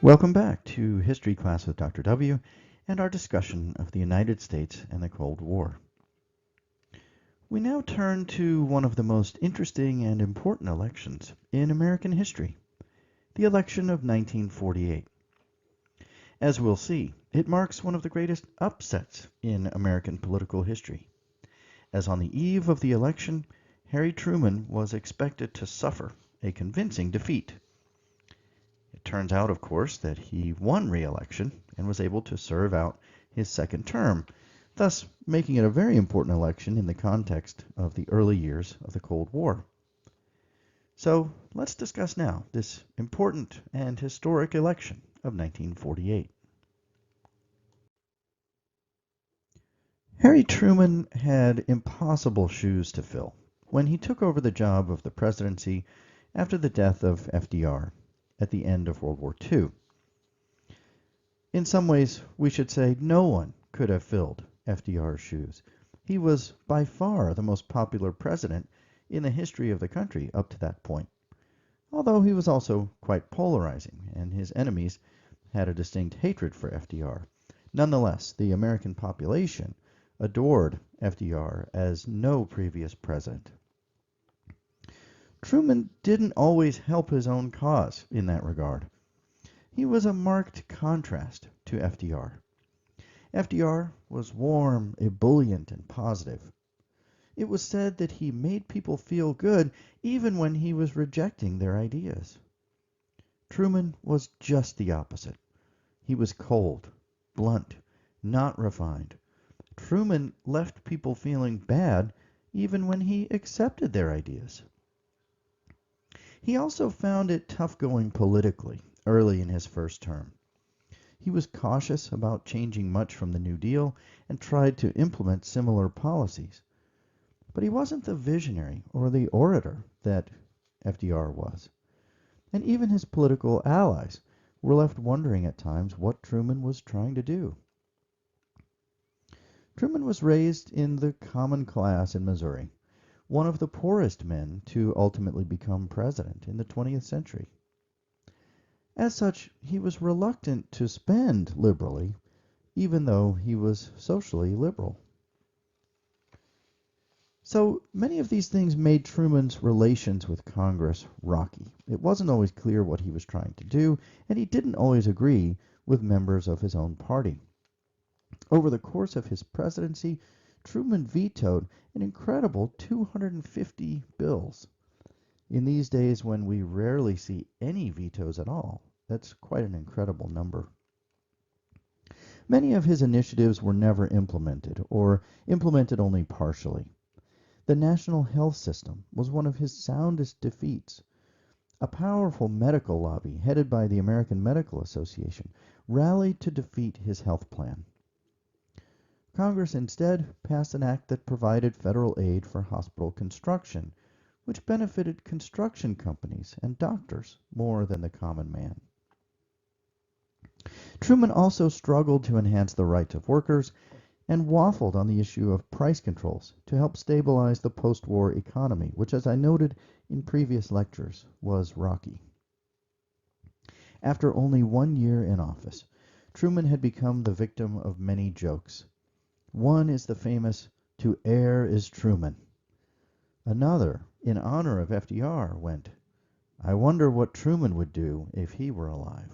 Welcome back to History Class with Dr. W and our discussion of the United States and the Cold War. We now turn to one of the most interesting and important elections in American history, the election of 1948. As we'll see, it marks one of the greatest upsets in American political history, as on the eve of the election, Harry Truman was expected to suffer a convincing defeat. It turns out, of course, that he won re-election and was able to serve out his second term, thus making it a very important election in the context of the early years of the Cold War. So let's discuss now this important and historic election of 1948. Harry Truman had impossible shoes to fill when he took over the job of the presidency after the death of FDR at the end of World War II. In some ways, we should say no one could have filled FDR's shoes. He was by far the most popular president in the history of the country up to that point, although he was also quite polarizing, and his enemies had a distinct hatred for FDR. Nonetheless, the American population adored FDR as no previous president. Truman didn't always help his own cause in that regard. He was a marked contrast to FDR. FDR was warm, ebullient, and positive. It was said that he made people feel good even when he was rejecting their ideas. Truman was just the opposite. He was cold, blunt, not refined. Truman left people feeling bad even when he accepted their ideas. He also found it tough going politically early in his first term. He was cautious about changing much from the New Deal and tried to implement similar policies. But he wasn't the visionary or the orator that FDR was. And even his political allies were left wondering at times what Truman was trying to do. Truman was raised in the common class in Missouri, one of the poorest men to ultimately become president in the 20th century. As such, he was reluctant to spend liberally, even though he was socially liberal. So many of these things made Truman's relations with Congress rocky. It wasn't always clear what he was trying to do, and he didn't always agree with members of his own party. Over the course of his presidency, Truman vetoed an incredible 250 bills. In these days when we rarely see any vetoes at all, that's quite an incredible number. Many of his initiatives were never implemented, or implemented only partially. The national health system was one of his soundest defeats. A powerful medical lobby, headed by the American Medical Association, rallied to defeat his health plan. Congress instead passed an act that provided federal aid for hospital construction, which benefited construction companies and doctors more than the common man. Truman also struggled to enhance the rights of workers and waffled on the issue of price controls to help stabilize the post-war economy, which, as I noted in previous lectures, was rocky. After only 1 year in office, Truman had become the victim of many jokes. One is the famous "To err is Truman." Another, in honor of FDR, went, "I wonder what Truman would do if he were alive."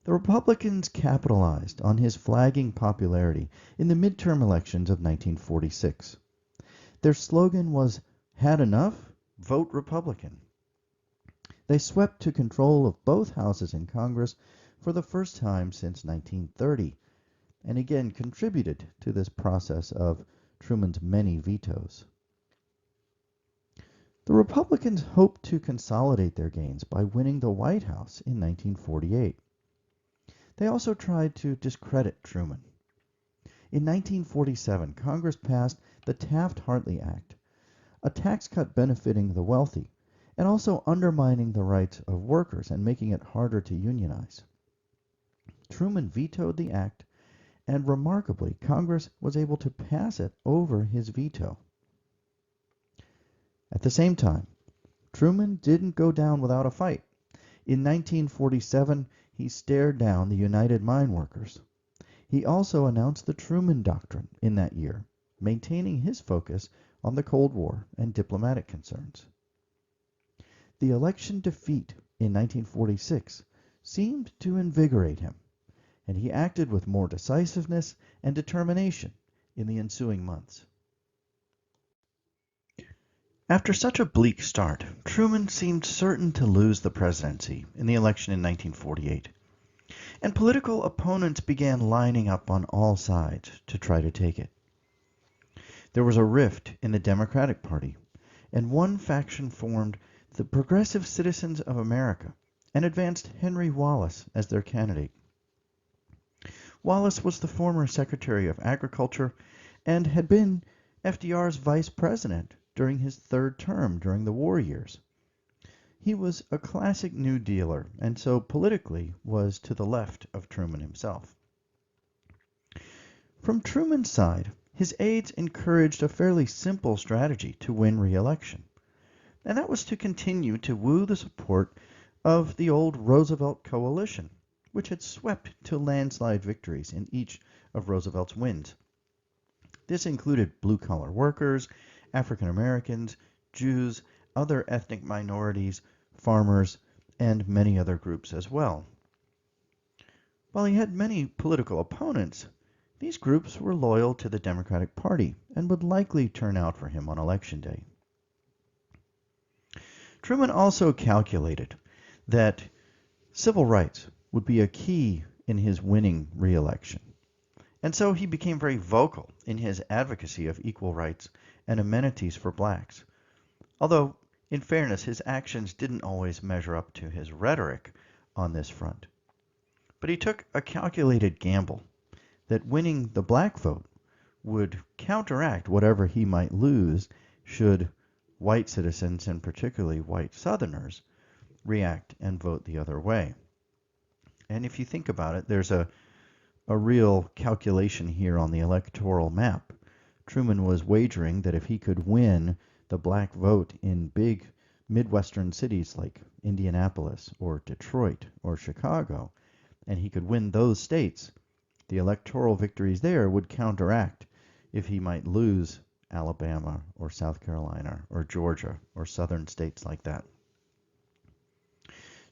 The Republicans capitalized on his flagging popularity in the midterm elections of 1946. Their slogan was, "Had enough? Vote Republican." They swept to control of both houses in Congress for the first time since 1930, and again contributed to this process of Truman's many vetoes. The Republicans hoped to consolidate their gains by winning the White House in 1948. They also tried to discredit Truman. In 1947, Congress passed the Taft-Hartley Act, a tax cut benefiting the wealthy and also undermining the rights of workers and making it harder to unionize. Truman vetoed the act, and remarkably, Congress was able to pass it over his veto. At the same time, Truman didn't go down without a fight. In 1947, he stared down the United Mine Workers. He also announced the Truman Doctrine in that year, maintaining his focus on the Cold War and diplomatic concerns. The election defeat in 1946 seemed to invigorate him, and he acted with more decisiveness and determination in the ensuing months. After such a bleak start, Truman seemed certain to lose the presidency in the election in 1948, and political opponents began lining up on all sides to try to take it. There was a rift in the Democratic Party, and one faction formed the Progressive Citizens of America and advanced Henry Wallace as their candidate. Wallace was the former Secretary of Agriculture and had been FDR's vice president during his third term during the war years. He was a classic New Dealer, and so politically was to the left of Truman himself. From Truman's side, his aides encouraged a fairly simple strategy to win re-election, and that was to continue to woo the support of the old Roosevelt coalition, which had swept to landslide victories in each of Roosevelt's wins. This included blue-collar workers, African Americans, Jews, other ethnic minorities, farmers, and many other groups as well. While he had many political opponents, these groups were loyal to the Democratic Party and would likely turn out for him on Election Day. Truman also calculated that civil rights would be a key in his winning re-election, and so he became very vocal in his advocacy of equal rights and amenities for blacks. Although, in fairness, his actions didn't always measure up to his rhetoric on this front. But he took a calculated gamble that winning the black vote would counteract whatever he might lose should white citizens, and particularly white Southerners, react and vote the other way. And if you think about it, there's a real calculation here on the electoral map. Truman was wagering that if he could win the black vote in big Midwestern cities like Indianapolis or Detroit or Chicago, and he could win those states, the electoral victories there would counteract if he might lose Alabama or South Carolina or Georgia or southern states like that.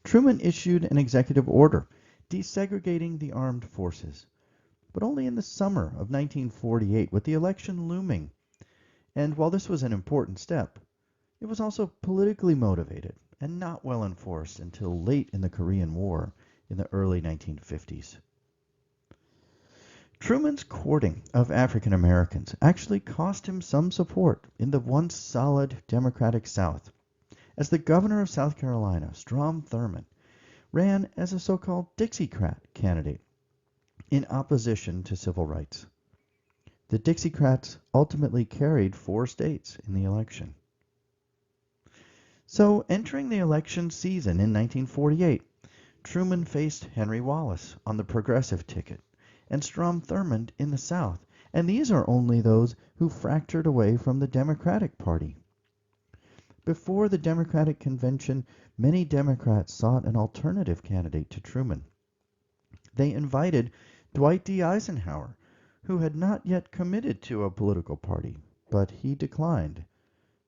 Truman issued an executive order desegregating the armed forces, but only in the summer of 1948, with the election looming. And while this was an important step, it was also politically motivated and not well enforced until late in the Korean War in the early 1950s. Truman's courting of African Americans actually cost him some support in the once solid Democratic South, as the governor of South Carolina, Strom Thurmond, ran as a so-called Dixiecrat candidate in opposition to civil rights. The Dixiecrats ultimately carried 4 states in the election. So, entering the election season in 1948, Truman faced Henry Wallace on the Progressive ticket and Strom Thurmond in the South, and these are only those who fractured away from the Democratic Party. Before the Democratic Convention, many Democrats sought an alternative candidate to Truman. They invited Dwight D. Eisenhower, who had not yet committed to a political party, but he declined,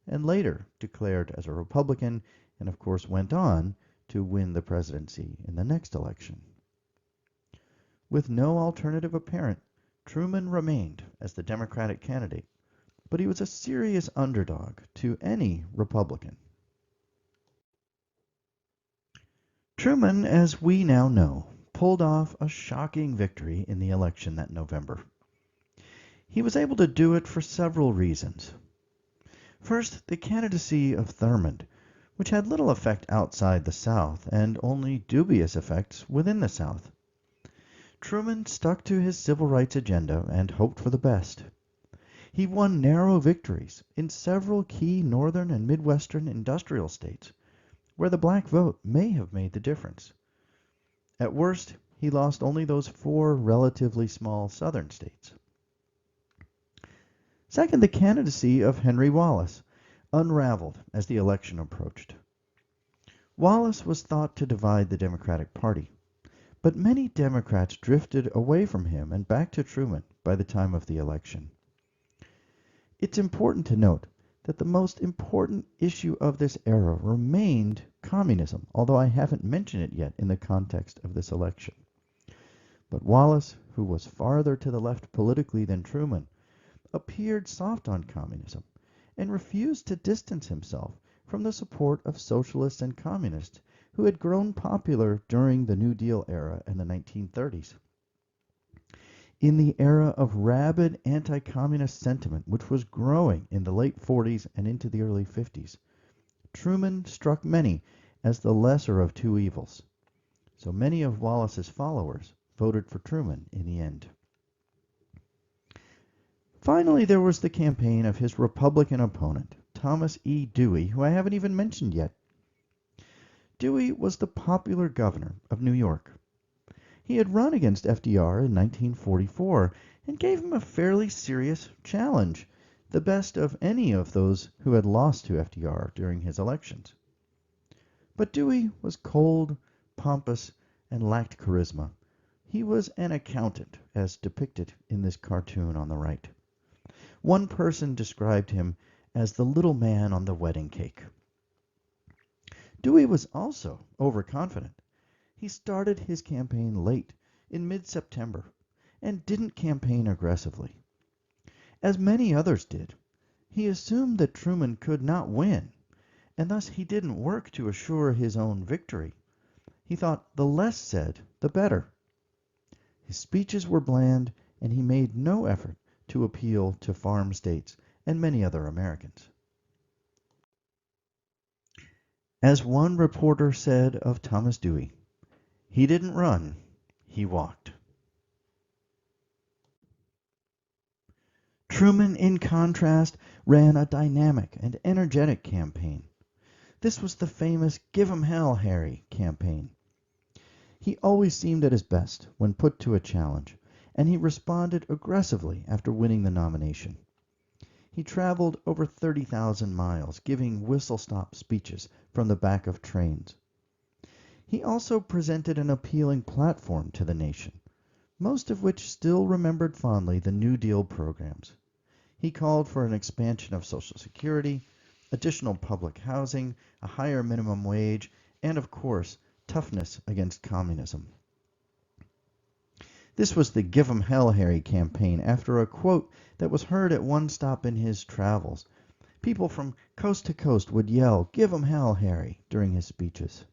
and later declared as a Republican, and of course went on to win the presidency in the next election. With no alternative apparent, Truman remained as the Democratic candidate, but he was a serious underdog to any Republican. Truman, as we now know, pulled off a shocking victory in the election that November. He was able to do it for several reasons. First, the candidacy of Thurmond, which had little effect outside the South and only dubious effects within the South. Truman stuck to his civil rights agenda and hoped for the best. He won narrow victories in several key northern and midwestern industrial states, where the black vote may have made the difference. At worst, he lost only those 4 relatively small southern states. Second, the candidacy of Henry Wallace unraveled as the election approached. Wallace was thought to divide the Democratic Party, but many Democrats drifted away from him and back to Truman by the time of the election. It's important to note that the most important issue of this era remained communism, although I haven't mentioned it yet in the context of this election. But Wallace, who was farther to the left politically than Truman, appeared soft on communism and refused to distance himself from the support of socialists and communists who had grown popular during the New Deal era in the 1930s. In the era of rabid anti-communist sentiment which was growing in the late 40s and into the early 50s, Truman struck many as the lesser of two evils. So many of Wallace's followers voted for Truman in the end. Finally, there was the campaign of his Republican opponent, Thomas E. Dewey, who I haven't even mentioned yet. Dewey was the popular governor of New York. He had run against FDR in 1944 and gave him a fairly serious challenge, the best of any of those who had lost to FDR during his elections. But Dewey was cold, pompous, and lacked charisma. He was an accountant, as depicted in this cartoon on the right. One person described him as the little man on the wedding cake. Dewey was also overconfident. He started his campaign late, in mid-September, and didn't campaign aggressively. As many others did, he assumed that Truman could not win, and thus he didn't work to assure his own victory. He thought the less said, the better. His speeches were bland, and he made no effort to appeal to farm states and many other Americans. As one reporter said of Thomas Dewey, he didn't run, he walked. Truman, in contrast, ran a dynamic and energetic campaign. This was the famous "Give 'em hell, Harry" campaign. He always seemed at his best when put to a challenge, and he responded aggressively after winning the nomination. He traveled over 30,000 miles, giving whistle-stop speeches from the back of trains. He also presented an appealing platform to the nation, most of which still remembered fondly the New Deal programs. He called for an expansion of Social Security, additional public housing, a higher minimum wage, and of course, toughness against communism. This was the "Give 'em hell, Harry" campaign after a quote that was heard at one stop in his travels. People from coast to coast would yell, "Give 'em hell, Harry," during his speeches.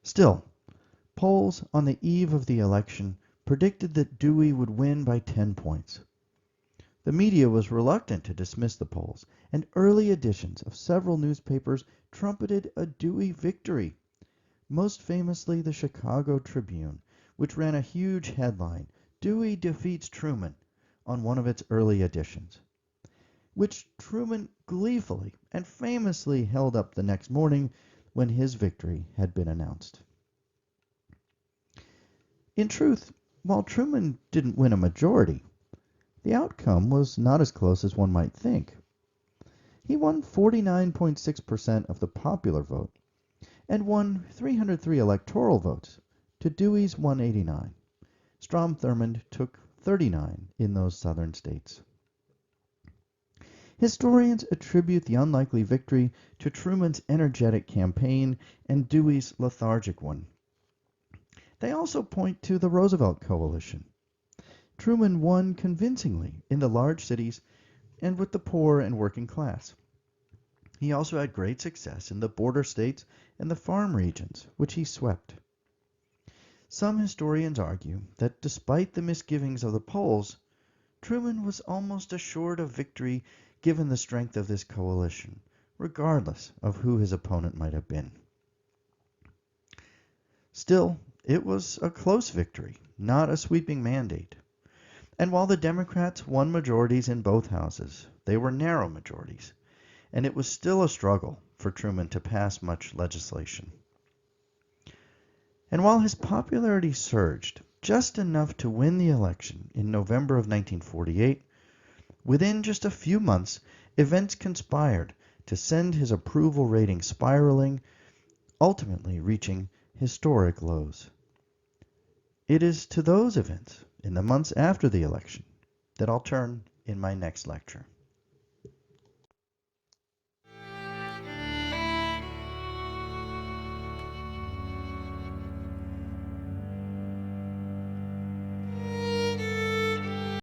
Still, polls on the eve of the election predicted that Dewey would win by 10 points. The media was reluctant to dismiss the polls, and early editions of several newspapers trumpeted a Dewey victory, most famously the Chicago Tribune, which ran a huge headline, "Dewey defeats Truman," on one of its early editions, which Truman gleefully and famously held up the next morning when his victory had been announced. In truth, while Truman didn't win a majority, the outcome was not as close as one might think. He won 49.6% of the popular vote and won 303 electoral votes to Dewey's 189. Strom Thurmond took 39 in those southern states. Historians attribute the unlikely victory to Truman's energetic campaign and Dewey's lethargic one. They also point to the Roosevelt coalition. Truman won convincingly in the large cities and with the poor and working class. He also had great success in the border states and the farm regions, which he swept. Some historians argue that despite the misgivings of the polls, Truman was almost assured of victory given the strength of this coalition, regardless of who his opponent might have been. Still, it was a close victory, not a sweeping mandate. And while the Democrats won majorities in both houses, they were narrow majorities, and it was still a struggle for Truman to pass much legislation. And while his popularity surged just enough to win the election in November of 1948, within just a few months, events conspired to send his approval rating spiraling, ultimately reaching historic lows. It is to those events in the months after the election that I'll turn in my next lecture.